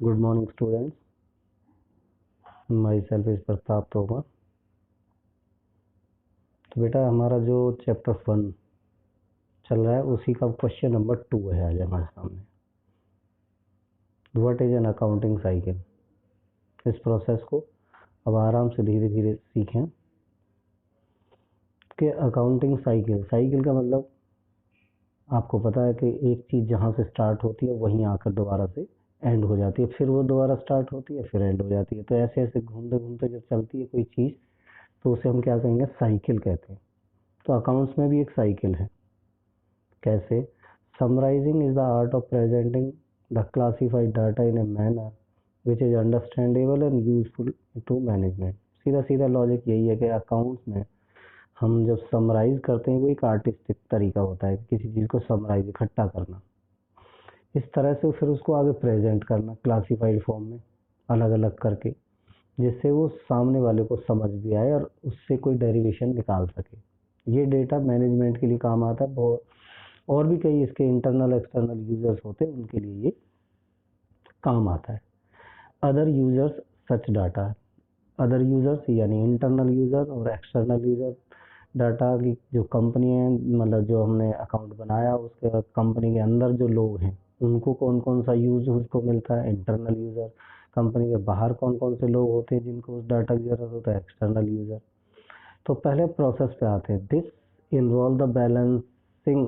Good morning students, my self is Pratap Tomar. तो बेटा हमारा जो चैप्टर 1 चल रहा है उसी का क्वेश्चन नंबर 2 है आज हमारे सामने। What is an accounting cycle. इस प्रोसेस को अब आराम से धीरे धीरे सीखें कि अकाउंटिंग साइकिल का मतलब आपको पता है कि एक चीज़ जहाँ से स्टार्ट होती है वहीं आकर दोबारा से एंड हो जाती है, फिर वो दोबारा स्टार्ट होती है, फिर एंड हो जाती है। तो ऐसे ऐसे घूमते घूमते जब चलती है कोई चीज़ तो उसे हम क्या कहेंगे, साइकिल कहते हैं। तो अकाउंट्स में भी एक साइकिल है। कैसे? Summarising is the art of presenting the classified data in a manner which is understandable and useful to management. सीधा सीधा लॉजिक यही है कि अकाउंट्स में हम जब समराइज करते हैं वो एक आर्टिस्टिक तरीका होता है किसी चीज़ को समराइज इकट्ठा करना, इस तरह से फिर उसको आगे प्रेजेंट करना क्लासिफाइड फॉर्म में अलग अलग करके, जिससे वो सामने वाले को समझ भी आए और उससे कोई डेरिवेशन निकाल सके। ये डेटा मैनेजमेंट के लिए काम आता है। बहुत और भी कई इसके इंटरनल एक्सटर्नल यूजर्स होते हैं, उनके लिए ये काम आता है। अदर यूजर्स सच डाटा, अदर यूजर्स यानी इंटरनल यूजर और एक्सटर्नल यूजर। डाटा की जो कंपनी है, मतलब जो हमने अकाउंट बनाया उसके कंपनी के अंदर जो लोग हैं उनको कौन कौन सा यूज उसको मिलता है, इंटरनल यूजर। कंपनी के बाहर कौन कौन से लोग होते हैं जिनको उस डाटा की जरूरत होता है, एक्सटर्नल यूजर। तो पहले प्रोसेस पे आते हैं। This involve the balancing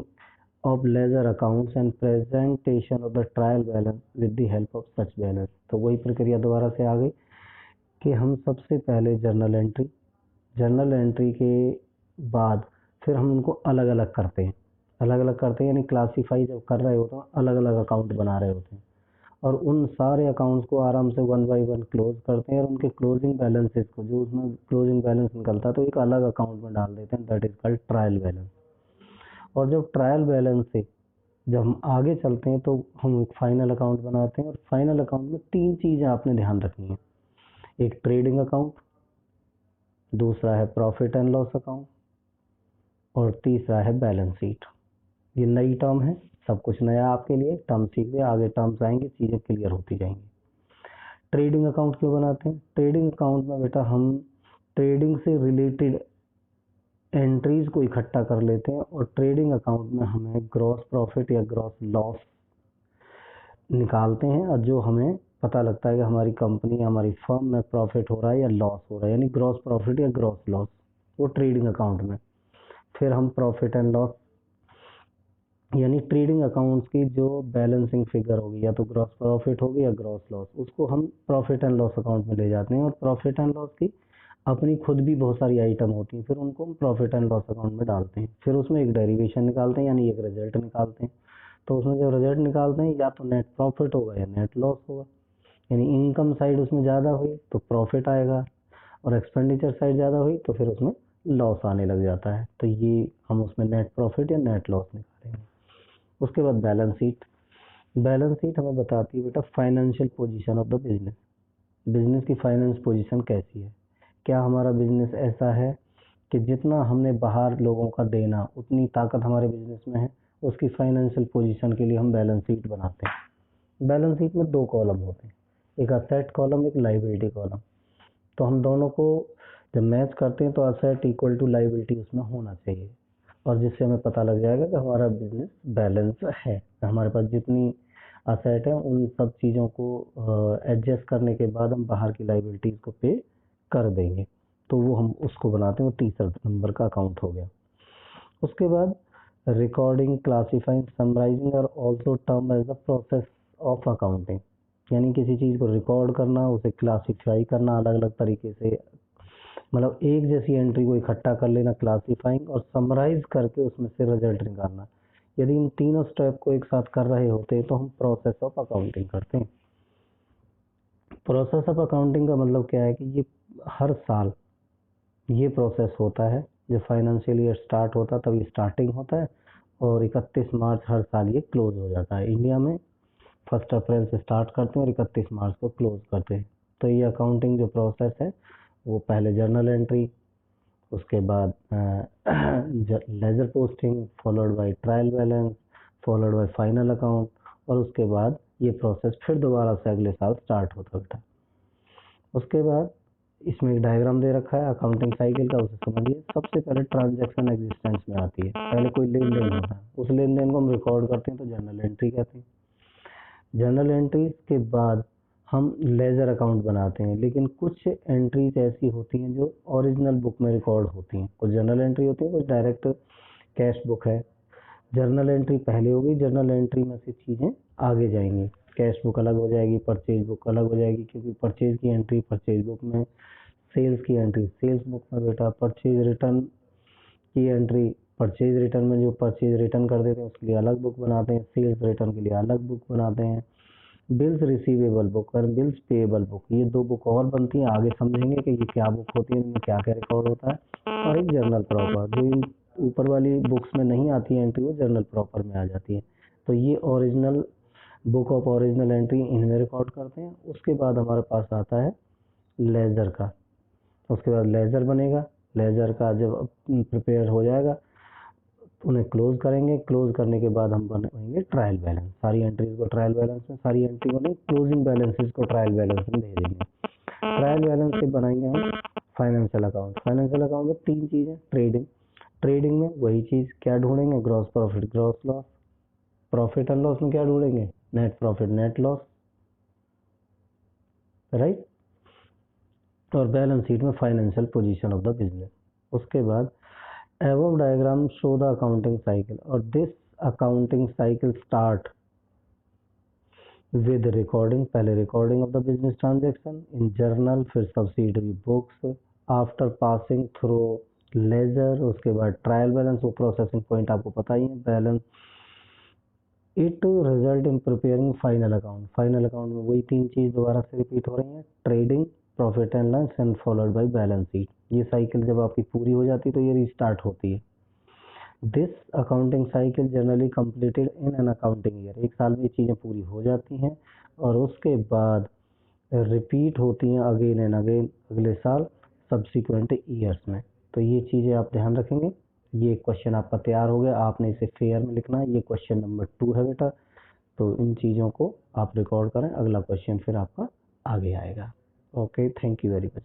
of ledger accounts and presentation of the trial balance with the help of such balance. तो वही प्रक्रिया दोबारा से आ गई कि हम सबसे पहले जर्नल एंट्री के बाद फिर हम उनको अलग अलग करते हैं, यानी क्लासीफाई जब कर रहे होते हैं अलग अलग अकाउंट बना रहे होते हैं और उन सारे अकाउंट्स को आराम से 1 बाय 1 क्लोज करते हैं और उनके क्लोजिंग बैलेंसेस को, जो उसमें क्लोजिंग बैलेंस निकलता है तो एक अलग अकाउंट में डाल देते हैं, that is called trial balance. और जब ट्रायल बैलेंस से जब हम आगे चलते हैं तो हम एक फाइनल अकाउंट बनाते हैं और फाइनल अकाउंट में 3 चीज़ें आपने ध्यान रखनी है। एक ट्रेडिंग अकाउंट, दूसरा है प्रॉफिट एंड लॉस अकाउंट और तीसरा है बैलेंस शीट। ये नई टर्म है, सब कुछ नया आपके लिए। टर्म सीख ले, आगे टर्म्स आएंगे, चीज़ें क्लियर होती जाएंगी। ट्रेडिंग अकाउंट क्यों बनाते हैं? ट्रेडिंग अकाउंट में बेटा हम ट्रेडिंग से रिलेटेड एंट्रीज को इकट्ठा कर लेते हैं और ट्रेडिंग अकाउंट में हमें ग्रॉस प्रॉफिट या ग्रॉस लॉस निकालते हैं और जो हमें पता लगता है कि हमारी कंपनी, हमारी फर्म में प्रॉफिट हो रहा है या लॉस हो रहा है, यानी ग्रॉस प्रॉफिट या ग्रॉस लॉस, वो ट्रेडिंग अकाउंट में। फिर हम प्रॉफिट एंड लॉस यानी ट्रेडिंग अकाउंट्स की जो बैलेंसिंग फिगर होगी, या तो ग्रॉस प्रॉफिट होगी या ग्रॉस लॉस, उसको हम प्रॉफिट एंड लॉस अकाउंट में ले जाते हैं और प्रॉफिट एंड लॉस की अपनी खुद भी बहुत सारी आइटम होती हैं, फिर उनको हम प्रॉफिट एंड लॉस अकाउंट में डालते हैं। फिर उसमें एक डेरिवेशन निकालते हैं, यानी एक रिजल्ट निकालते हैं। तो उसमें जो रिजल्ट निकालते हैं या तो नेट प्रॉफिट होगा या नेट लॉस होगा, यानी इनकम साइड उसमें ज़्यादा हुई तो प्रॉफिट आएगा और एक्सपेंडिचर साइड ज़्यादा हुई तो फिर उसमें लॉस आने लग जाता है। तो ये हम उसमें नेट प्रॉफिट या नेट लॉस निकालेंगे। उसके बाद बैलेंस शीट हमें बताती है बेटा financial position of the business की फाइनेंस पोजीशन कैसी है। क्या हमारा बिजनेस ऐसा है कि जितना हमने बाहर लोगों का देना उतनी ताकत हमारे बिजनेस में है, उसकी फाइनेंशियल पोजीशन के लिए हम बैलेंस शीट बनाते हैं। बैलेंस शीट में 2 कॉलम होते हैं, एक असेट कॉलम, एक लाइबिलिटी कॉलम। तो हम दोनों को जब मैच करते हैं तो असेट इक्वल टू लाइबिलिटी उसमें होना चाहिए, और जिससे हमें पता लग जाएगा कि हमारा बिजनेस बैलेंस है। हमारे पास जितनी असेट है उन सब चीज़ों को एडजस्ट करने के बाद हम बाहर की लाइबिलिटीज़ को पे कर देंगे, तो वो हम उसको बनाते हैं, वो तीसरा नंबर का अकाउंट हो गया। उसके बाद रिकॉर्डिंग, क्लासीफाइंग, समराइजिंग और also term as the process of accounting, यानी किसी चीज़ को रिकॉर्ड करना, उसे क्लासीफाई करना अलग अलग तरीके से, मतलब एक जैसी एंट्री को इकट्ठा कर लेना, क्लासीफाइंग, और समराइज करके उसमें से रिजल्ट निकालना। यदि इन तीनों स्टेप को एक साथ कर रहे होते तो हम प्रोसेस ऑफ अकाउंटिंग करते हैं। प्रोसेस ऑफ अकाउंटिंग का मतलब क्या है कि ये हर साल ये प्रोसेस होता है। जब फाइनेंशियल ईयर स्टार्ट होता है तब ये स्टार्टिंग होता है और 31 मार्च हर साल ये क्लोज हो जाता है। इंडिया में 1 अप्रैल से स्टार्ट करते हैं और 31 मार्च को क्लोज करते हैं। तो ये अकाउंटिंग जो प्रोसेस है वो पहले जर्नल एंट्री, उसके बाद ledger posting, followed by trial balance, followed by final account, और उसके बाद ये प्रोसेस फिर दोबारा से अगले साल स्टार्ट होता बेटा। उसके बाद इसमें एक डायग्राम दे रखा है अकाउंटिंग साइकिल का, उसे समझिए। सबसे पहले ट्रांजैक्शन एग्जिस्टेंस में आती है, पहले कोई लेन देन होता है, उस लेन देन को हम रिकॉर्ड करते हैं तो जर्नल एंट्री कहते हैं। जर्नल एंट्रीज के बाद हम लेजर अकाउंट बनाते हैं, लेकिन कुछ एंट्रीज ऐसी होती हैं जो ओरिजिनल बुक में रिकॉर्ड होती हैं। कुछ जर्नल एंट्री होती है, कुछ डायरेक्ट कैश बुक है। जर्नल एंट्री पहले होगी, जर्नल एंट्री में से चीज़ें आगे जाएंगी। कैश बुक अलग हो जाएगी, परचेज बुक अलग हो जाएगी, क्योंकि परचेज की एंट्री परचेज बुक में, सेल्स की एंट्री सेल्स बुक में बेटा, परचेज रिटर्न की एंट्री परचेज रिटर्न में, जो परचेज रिटर्न कर देते हैं उसके लिए अलग बुक बनाते हैं, सेल्स रिटर्न के लिए अलग बुक बनाते हैं। बिल्स रिसीवेबल बुक और बिल्स पेएबल बुक, ये दो बुक और बनती हैं, आगे समझेंगे कि ये क्या बुक होती है, इनमें क्या क्या रिकॉर्ड होता है। और एक जर्नल प्रॉपर, जो इन ऊपर वाली बुक्स में नहीं आती है एंट्री, वो जर्नल प्रॉपर में आ जाती है। तो ये original book of original entry इनमें रिकॉर्ड करते हैं। उसके बाद हमारे पास आता है लेजर का। उसके बाद लेजर बनेगा, लेजर का जब प्रिपेयर हो जाएगा उन्हें क्लोज करेंगे, क्लोज करने के बाद हम बनाएंगे ट्रायल बैलेंस। सारी एंट्रीज को ट्रायल बैलेंस में, सारी एंट्री को नहीं, क्लोजिंग बैलेंसेस को ट्रायल बैलेंस में भेजेंगे। ट्रायल बैलेंस से बनाएंगे हम फाइनेंशियल अकाउंट। फाइनेंशियल अकाउंट में तीन चीज़ें, ट्रेडिंग, ट्रेडिंग में वही चीज़ क्या ढूंढेंगे, gross profit gross loss, profit and loss में क्या ढूंढेंगे, net profit net loss, right. और बैलेंस शीट में financial position of the business. उसके बाद above diagram show the accounting cycle, or this accounting cycle start with recording, पहले recording of the business transaction in journal, फिर subsidiary books, after passing through ledger, उसके बाद trial balance, वो processing point आपको पता ही है, balance it result in preparing final account. Final account में वही तीन चीज दोबारा से रिपीट हो रही हैं, trading, profit and loss and followed by balance sheet. ये साइकिल जब आपकी पूरी हो जाती है तो ये रिस्टार्ट होती है। This accounting cycle generally completed in an accounting year, एक साल में ये चीज़ें पूरी हो जाती हैं और उसके बाद रिपीट होती हैं अगेन एंड अगेन अगले साल सब्सिक्वेंट ईयर्स में। तो ये चीज़ें आप ध्यान रखेंगे। ये क्वेश्चन आपका तैयार हो गया, आपने इसे फेयर में लिखना है। ये क्वेश्चन नंबर 2 है बेटा, तो इन चीज़ों को आप रिकॉर्ड करें, अगला क्वेश्चन फिर आपका आगे आएगा। Okay, thank you very much.